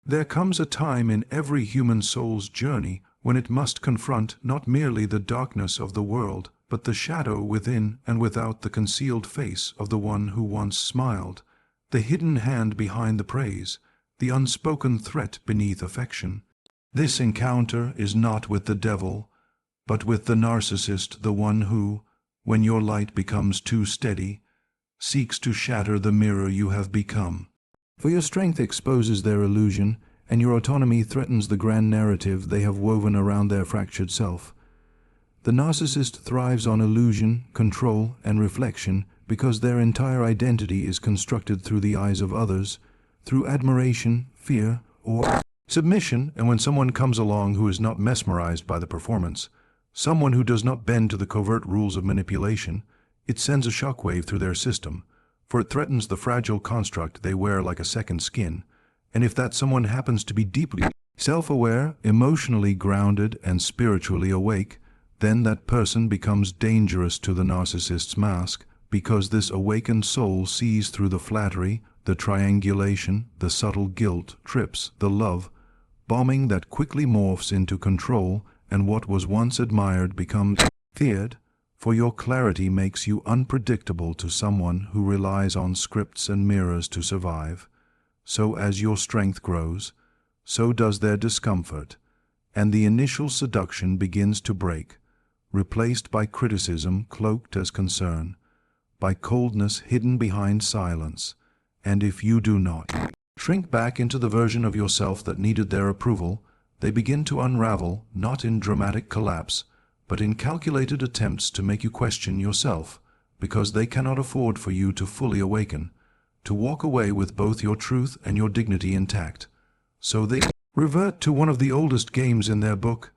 There comes a time in every human soul's journey when it must confront not merely the darkness of the world, but the shadow within and without the concealed face of the one who once smiled, the hidden hand behind the praise, the unspoken threat beneath affection. This encounter is not with the devil, but with the narcissist, the one who, when your light becomes too steady, seeks to shatter the mirror you have become. For your strength exposes their illusion, and your autonomy threatens the grand narrative they have woven around their fractured self. The narcissist thrives on illusion, control, and reflection because their entire identity is constructed through the eyes of others, through admiration, fear, or submission. And when someone comes along who is not mesmerized by the performance, someone who does not bend to the covert rules of manipulation, it sends a shockwave through their system, for it threatens the fragile construct they wear like a second skin. And if that someone happens to be deeply self-aware, emotionally grounded, and spiritually awake, then that person becomes dangerous to the narcissist's mask, because this awakened soul sees through the flattery, the triangulation, the subtle guilt trips, the love bombing that quickly morphs into control, and what was once admired becomes feared, for your clarity makes you unpredictable to someone who relies on scripts and mirrors to survive. So as your strength grows, so does their discomfort, and the initial seduction begins to break, replaced by criticism cloaked as concern, by coldness hidden behind silence. And if you do not shrink back into the version of yourself that needed their approval, they begin to unravel, not in dramatic collapse, but in calculated attempts to make you question yourself, because they cannot afford for you to fully awaken, to walk away with both your truth and your dignity intact. So they revert to one of the oldest games in their book,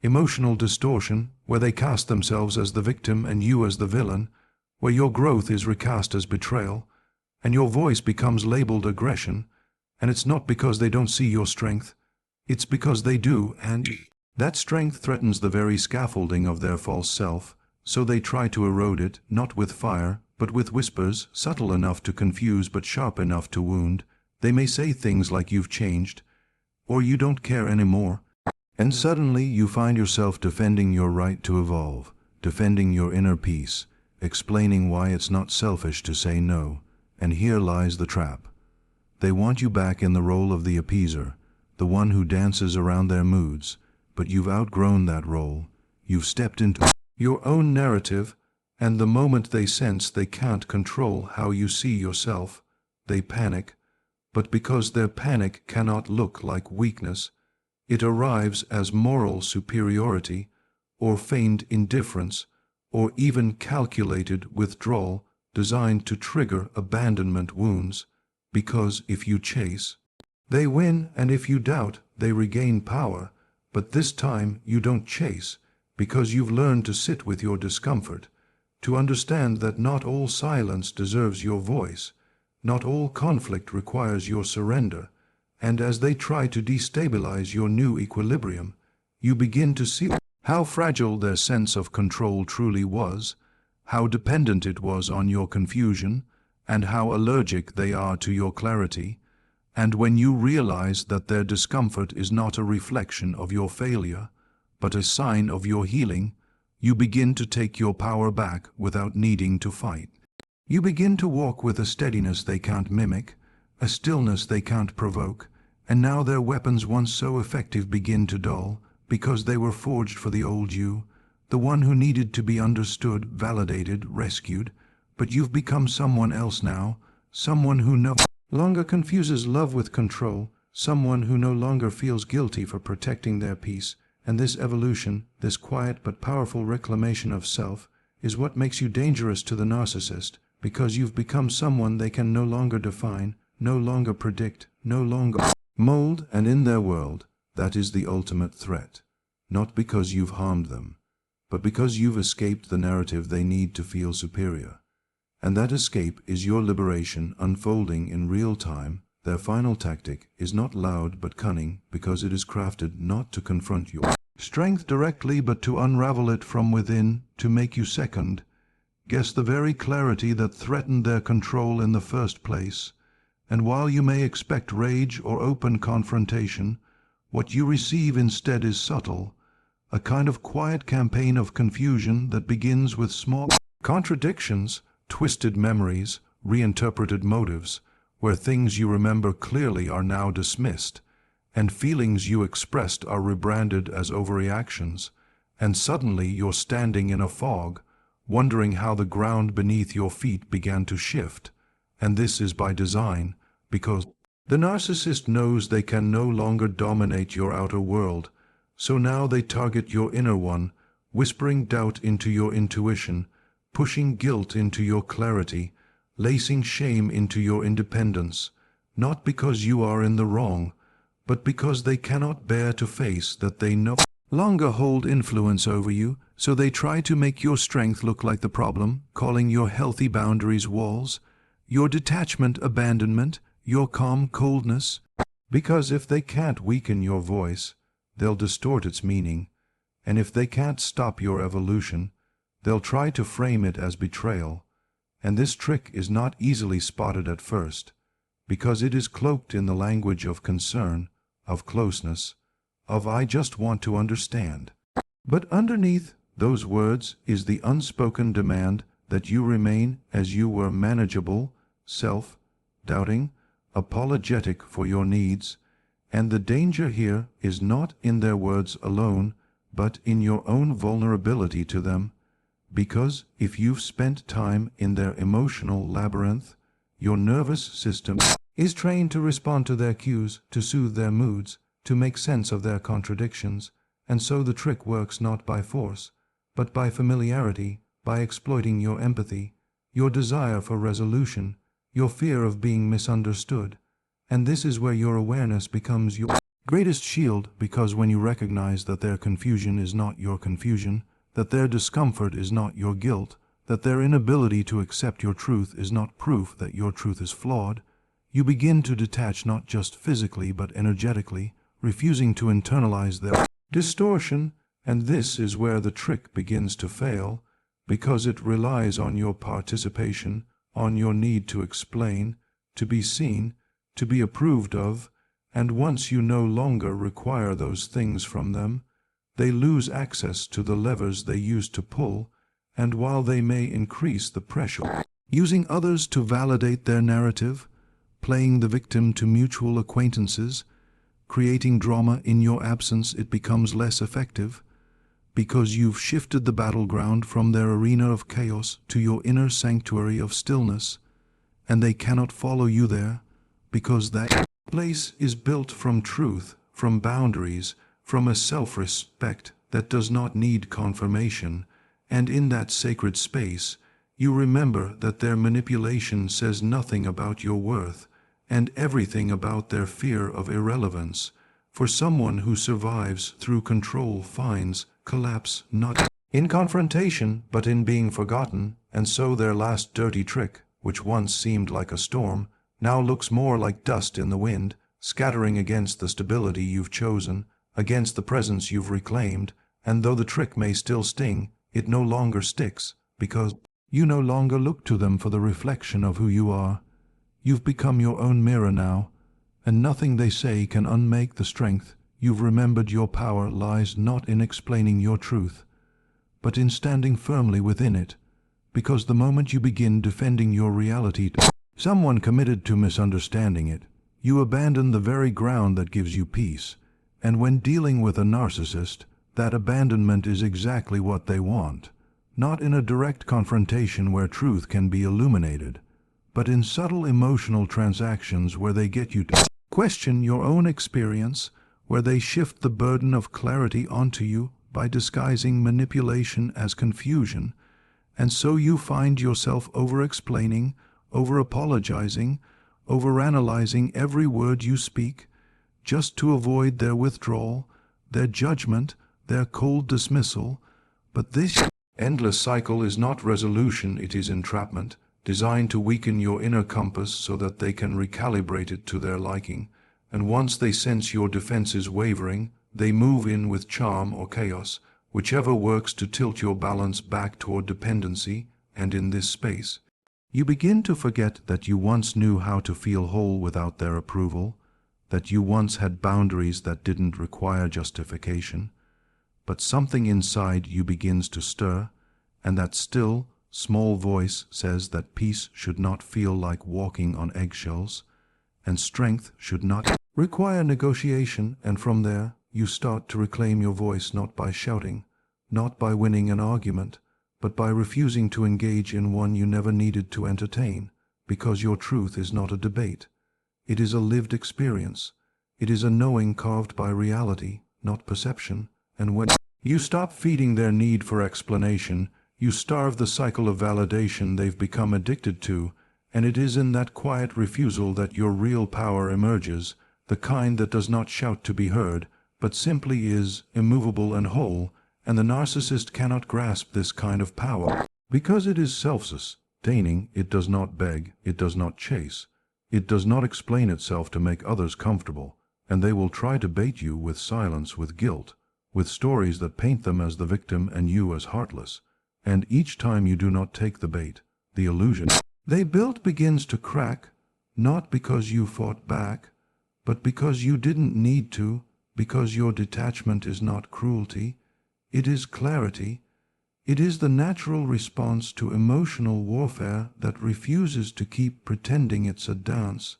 emotional distortion, where they cast themselves as the victim and you as the villain, where your growth is recast as betrayal, and your voice becomes labeled aggression. And it's not because they don't see your strength, it's because they do, and that strength threatens the very scaffolding of their false self, so they try to erode it, not with fire, but with whispers, subtle enough to confuse but sharp enough to wound. They may say things like "you've changed," or "you don't care anymore," and suddenly you find yourself defending your right to evolve, defending your inner peace, explaining why it's not selfish to say no. And here lies the trap. They want you back in the role of the appeaser, the one who dances around their moods, but you've outgrown that role. You've stepped into your own narrative, and the moment they sense they can't control how you see yourself, they panic. But because their panic cannot look like weakness, it arrives as moral superiority, or feigned indifference, or even calculated withdrawal designed to trigger abandonment wounds. Because if you chase, they win, and if you doubt, they regain power. But this time you don't chase, because you've learned to sit with your discomfort, to understand that not all silence deserves your voice, not all conflict requires your surrender. And as they try to destabilize your new equilibrium, you begin to see how fragile their sense of control truly was, how dependent it was on your confusion, and how allergic they are to your clarity. And when you realize that their discomfort is not a reflection of your failure, but a sign of your healing, you begin to take your power back without needing to fight. You begin to walk with a steadiness they can't mimic, a stillness they can't provoke, and now their weapons once so effective begin to dull, because they were forged for the old you, the one who needed to be understood, validated, rescued. But you've become someone else now, someone who no longer confuses love with control, someone who no longer feels guilty for protecting their peace. And this evolution, this quiet but powerful reclamation of self, is what makes you dangerous to the narcissist, because you've become someone they can no longer define, no longer predict, no longer mold. And in their world, that is the ultimate threat, not because you've harmed them, but because you've escaped the narrative they need to feel superior. And that escape is your liberation unfolding in real time. Their final tactic is not loud but cunning, because it is crafted not to confront your strength directly, but to unravel it from within, to make you second guess the very clarity that threatened their control in the first place. And while you may expect rage or open confrontation, what you receive instead is subtle, a kind of quiet campaign of confusion that begins with small contradictions, twisted memories, reinterpreted motives, where things you remember clearly are now dismissed, and feelings you expressed are rebranded as overreactions, and suddenly you're standing in a fog, wondering how the ground beneath your feet began to shift. And this is by design, because the narcissist knows they can no longer dominate your outer world, so now they target your inner one, whispering doubt into your intuition, pushing guilt into your clarity, lacing shame into your independence, not because you are in the wrong, but because they cannot bear to face that they no longer hold influence over you, so they try to make your strength look like the problem, calling your healthy boundaries walls, your detachment abandonment, your calm coldness, because if they can't weaken your voice, they'll distort its meaning, and if they can't stop your evolution, they'll try to frame it as betrayal. And this trick is not easily spotted at first, because it is cloaked in the language of concern, of closeness, of "I just want to understand." But underneath those words is the unspoken demand that you remain as you were, manageable, self-doubting, apologetic for your needs, and the danger here is not in their words alone, but in your own vulnerability to them, because if you've spent time in their emotional labyrinth, your nervous system is trained to respond to their cues, to soothe their moods, to make sense of their contradictions, and so the trick works not by force, but by familiarity, by exploiting your empathy, your desire for resolution, your fear of being misunderstood. And this is where your awareness becomes your greatest shield, because when you recognize that their confusion is not your confusion, that their discomfort is not your guilt, that their inability to accept your truth is not proof that your truth is flawed, you begin to detach not just physically but energetically, refusing to internalize their distortion. And this is where the trick begins to fail, because it relies on your participation, on your need to explain, to be seen, to be approved of, and once you no longer require those things from them, they lose access to the levers they used to pull, and while they may increase the pressure, using others to validate their narrative, playing the victim to mutual acquaintances, creating drama in your absence, it becomes less effective, because you've shifted the battleground from their arena of chaos to your inner sanctuary of stillness, and they cannot follow you there, because that place is built from truth, from boundaries, from a self-respect that does not need confirmation, and in that sacred space, you remember that their manipulation says nothing about your worth, and everything about their fear of irrelevance. For someone who survives through control finds collapse not in confrontation, but in being forgotten, and so their last dirty trick, which once seemed like a storm, now looks more like dust in the wind, scattering against the stability you've chosen, against the presence you've reclaimed, and though the trick may still sting, it no longer sticks, because you no longer look to them for the reflection of who you are. You've become your own mirror now, and nothing they say can unmake the strength. You've remembered your power lies not in explaining your truth, but in standing firmly within it, because the moment you begin defending your reality to someone committed to misunderstanding it, you abandon the very ground that gives you peace. And when dealing with a narcissist, that abandonment is exactly what they want, not in a direct confrontation where truth can be illuminated, but in subtle emotional transactions where they get you to question your own experience, where they shift the burden of clarity onto you by disguising manipulation as confusion, and so you find yourself over-explaining, over-apologizing, over-analyzing every word you speak, just to avoid their withdrawal, their judgment, their cold dismissal. But this endless cycle is not resolution, it is entrapment, designed to weaken your inner compass so that they can recalibrate it to their liking. And once they sense your defenses wavering, they move in with charm or chaos, whichever works to tilt your balance back toward dependency. And in this space, You begin to forget that you once knew how to feel whole without their approval, that you once had boundaries that didn't require justification, but something inside you begins to stir, and that still, small voice says that peace should not feel like walking on eggshells, and strength should not require negotiation, and from there you start to reclaim your voice not by shouting, not by winning an argument, but by refusing to engage in one you never needed to entertain, because your truth is not a debate. It is a lived experience. It is a knowing carved by reality, not perception, and when you stop feeding their need for explanation, you starve the cycle of validation they've become addicted to, and it is in that quiet refusal that your real power emerges, the kind that does not shout to be heard, but simply is immovable and whole, and the narcissist cannot grasp this kind of power. Because it is self-sustaining, it does not beg, it does not chase, it does not explain itself to make others comfortable, and they will try to bait you with silence, with guilt, with stories that paint them as the victim and you as heartless, and each time you do not take the bait, the illusion they built begins to crack, not because you fought back, but because you didn't need to, because your detachment is not cruelty, it is clarity. It is the natural response to emotional warfare that refuses to keep pretending it's a dance,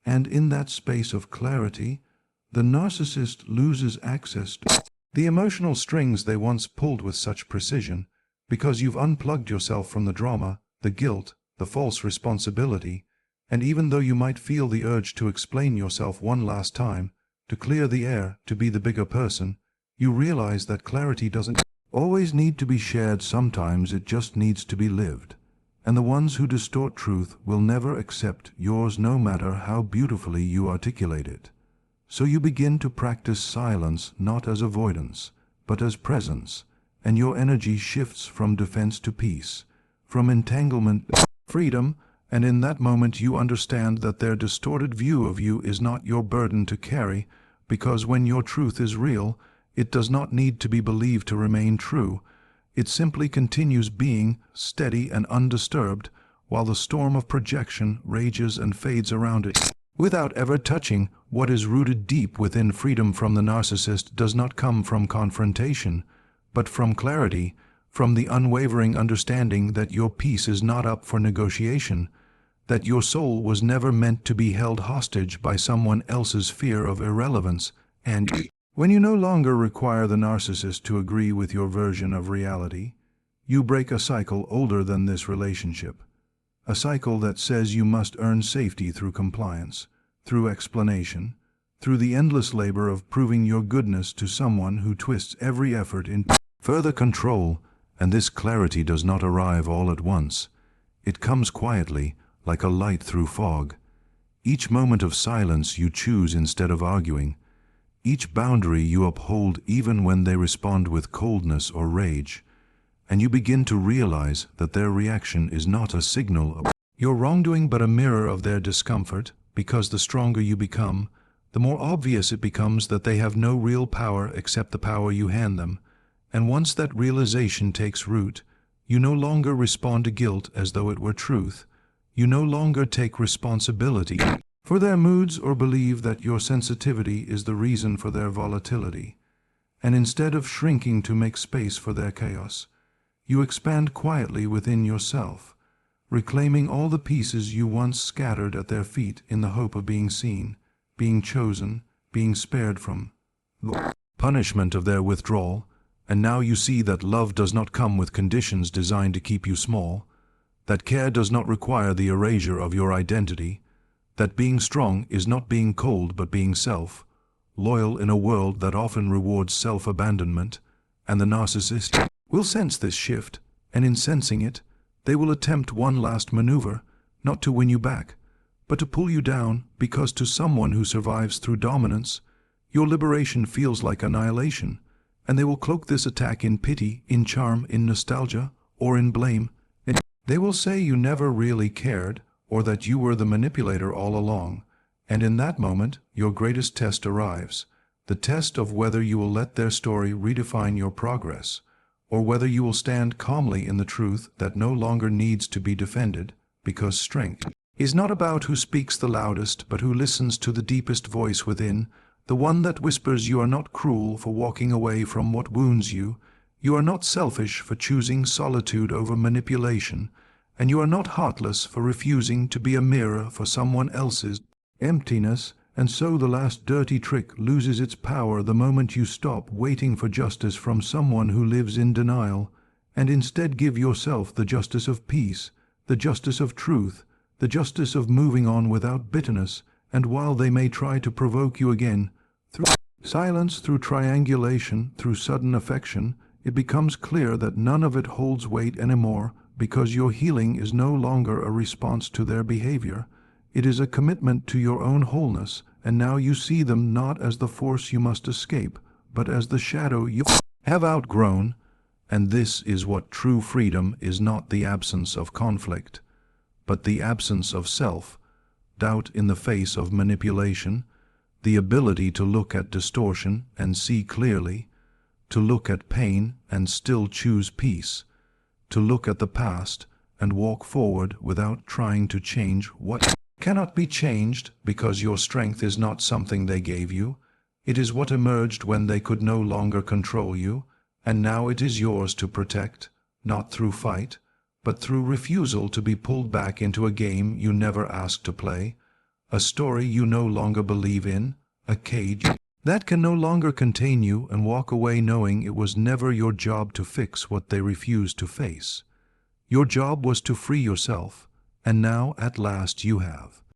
and in that space of clarity, the narcissist loses access to the emotional strings they once pulled with such precision, because you've unplugged yourself from the drama, the guilt, the false responsibility, and even though you might feel the urge to explain yourself one last time, to clear the air, to be the bigger person, you realize that clarity doesn't always need to be shared. Sometimes it just needs to be lived, and the ones who distort truth will never accept yours no matter how beautifully you articulate it. So you begin to practice silence not as avoidance, but as presence, and your energy shifts from defense to peace, from entanglement to freedom, and in that moment you understand that their distorted view of you is not your burden to carry, because when your truth is real, it does not need to be believed to remain true. It simply continues being steady and undisturbed, while the storm of projection rages and fades around it, without ever touching what is rooted deep within. Freedom from the narcissist does not come from confrontation, but from clarity, from the unwavering understanding that your peace is not up for negotiation, that your soul was never meant to be held hostage by someone else's fear of irrelevance, and when you no longer require the narcissist to agree with your version of reality, you break a cycle older than this relationship, a cycle that says you must earn safety through compliance, through explanation, through the endless labor of proving your goodness to someone who twists every effort into further control. And this clarity does not arrive all at once. It comes quietly, like a light through fog. Each moment of silence you choose instead of arguing. Each boundary you uphold even when they respond with coldness or rage. And you begin to realize that their reaction is not a signal of your wrongdoing but a mirror of their discomfort, because the stronger you become, the more obvious it becomes that they have no real power except the power you hand them. And once that realization takes root, you no longer respond to guilt as though it were truth. You no longer take responsibility for their moods or believe that your sensitivity is the reason for their volatility. And instead of shrinking to make space for their chaos, you expand quietly within yourself, reclaiming all the pieces you once scattered at their feet in the hope of being seen, being chosen, being spared from the punishment of their withdrawal. And now you see that love does not come with conditions designed to keep you small, that care does not require the erasure of your identity, that being strong is not being cold but being loyal in a world that often rewards self-abandonment, and the narcissist will sense this shift, and in sensing it, they will attempt one last maneuver, not to win you back, but to pull you down, because to someone who survives through dominance, your liberation feels like annihilation. And they will cloak this attack in pity, in charm, in nostalgia, or in blame. They will say you never really cared, or that you were the manipulator all along. And in that moment, your greatest test arrives, the test of whether you will let their story redefine your progress, or whether you will stand calmly in the truth that no longer needs to be defended, because strength is not about who speaks the loudest, but who listens to the deepest voice within, the one that whispers you are not cruel for walking away from what wounds you, you are not selfish for choosing solitude over manipulation, and you are not heartless for refusing to be a mirror for someone else's emptiness. And so the last dirty trick loses its power the moment you stop waiting for justice from someone who lives in denial, and instead give yourself the justice of peace, the justice of truth, the justice of moving on without bitterness. And while they may try to provoke you again, through silence, through triangulation, through sudden affection, it becomes clear that none of it holds weight anymore, because your healing is no longer a response to their behavior. It is a commitment to your own wholeness, and now you see them not as the force you must escape, but as the shadow you have outgrown. And this is what true freedom is: not the absence of conflict, but the absence of self, doubt in the face of manipulation, the ability to look at distortion and see clearly, to look at pain and still choose peace, to look at the past and walk forward without trying to change what cannot be changed, because your strength is not something they gave you. It is what emerged when they could no longer control you, and now it is yours to protect, not through fight, but through refusal to be pulled back into a game you never asked to play, a story you no longer believe in, a cage that can no longer contain you, and walk away knowing it was never your job to fix what they refused to face. Your job was to free yourself, and now at last you have.